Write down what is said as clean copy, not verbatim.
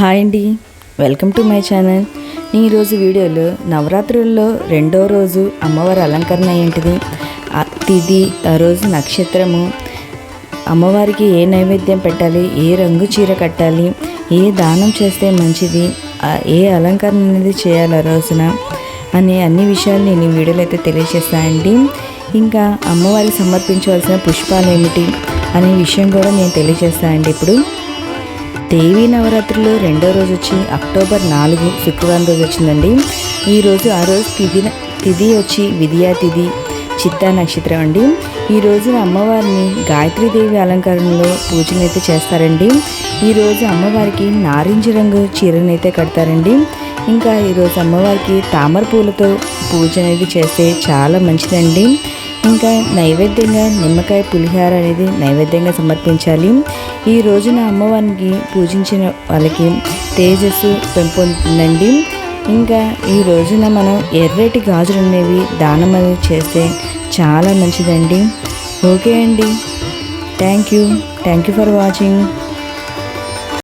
Hi అండి, welcome to my channel. ఈరోజు వీడియోలో నవరాత్రుల్లో రెండో రోజు అమ్మవారి అలంకరణ ఏంటిది, తిథి, ఆ రోజు నక్షత్రము, అమ్మవారికి ఏ నైవేద్యం పెట్టాలి, ఏ రంగు చీర కట్టాలి, ఏ దానం చేస్తే మంచిది, ఏ అలంకరణ అనేది చేయాలి ఆ రోజున అనే అన్ని విషయాలు నేను ఈ వీడియోలో అయితే తెలియజేస్తానండి. ఇంకా అమ్మవారికి సమర్పించవలసిన పుష్పాలు ఏమిటి అనే విషయం కూడా నేను తెలియజేస్తానండి. ఇప్పుడు దేవీ నవరాత్రులు రెండో రోజు వచ్చి అక్టోబర్ 4 శుక్రవారం రోజు వచ్చిందండి. ఆ రోజు తిథి వచ్చి విద్యా తిథి, చిత్తా నక్షత్రం అండి. ఈ రోజున అమ్మవారిని గాయత్రీదేవి అలంకరణలో పూజనైతే చేస్తారండి. ఈరోజు అమ్మవారికి నారింజ రంగు చీరనైతే కడతారండి. ఇంకా ఈరోజు అమ్మవారికి తామర పూలతో పూజ అనేది చేస్తే చాలా మంచిదండి. ఇంకా నైవేద్యంగా నిమ్మకాయ పులిహార అనేది నైవేద్యంగా సమర్పించాలి. ఈ రోజున అమ్మవారికి పూజించిన వాళ్ళకి తేజస్సు పెంపొందుతుందండి. ఇంకా ఈ రోజున మనం ఎర్రటి గాజులు అనేవి దానం అనేది చేస్తే చాలా మంచిదండి. ఓకే అండి, థ్యాంక్ యూ ఫర్ వాచింగ్.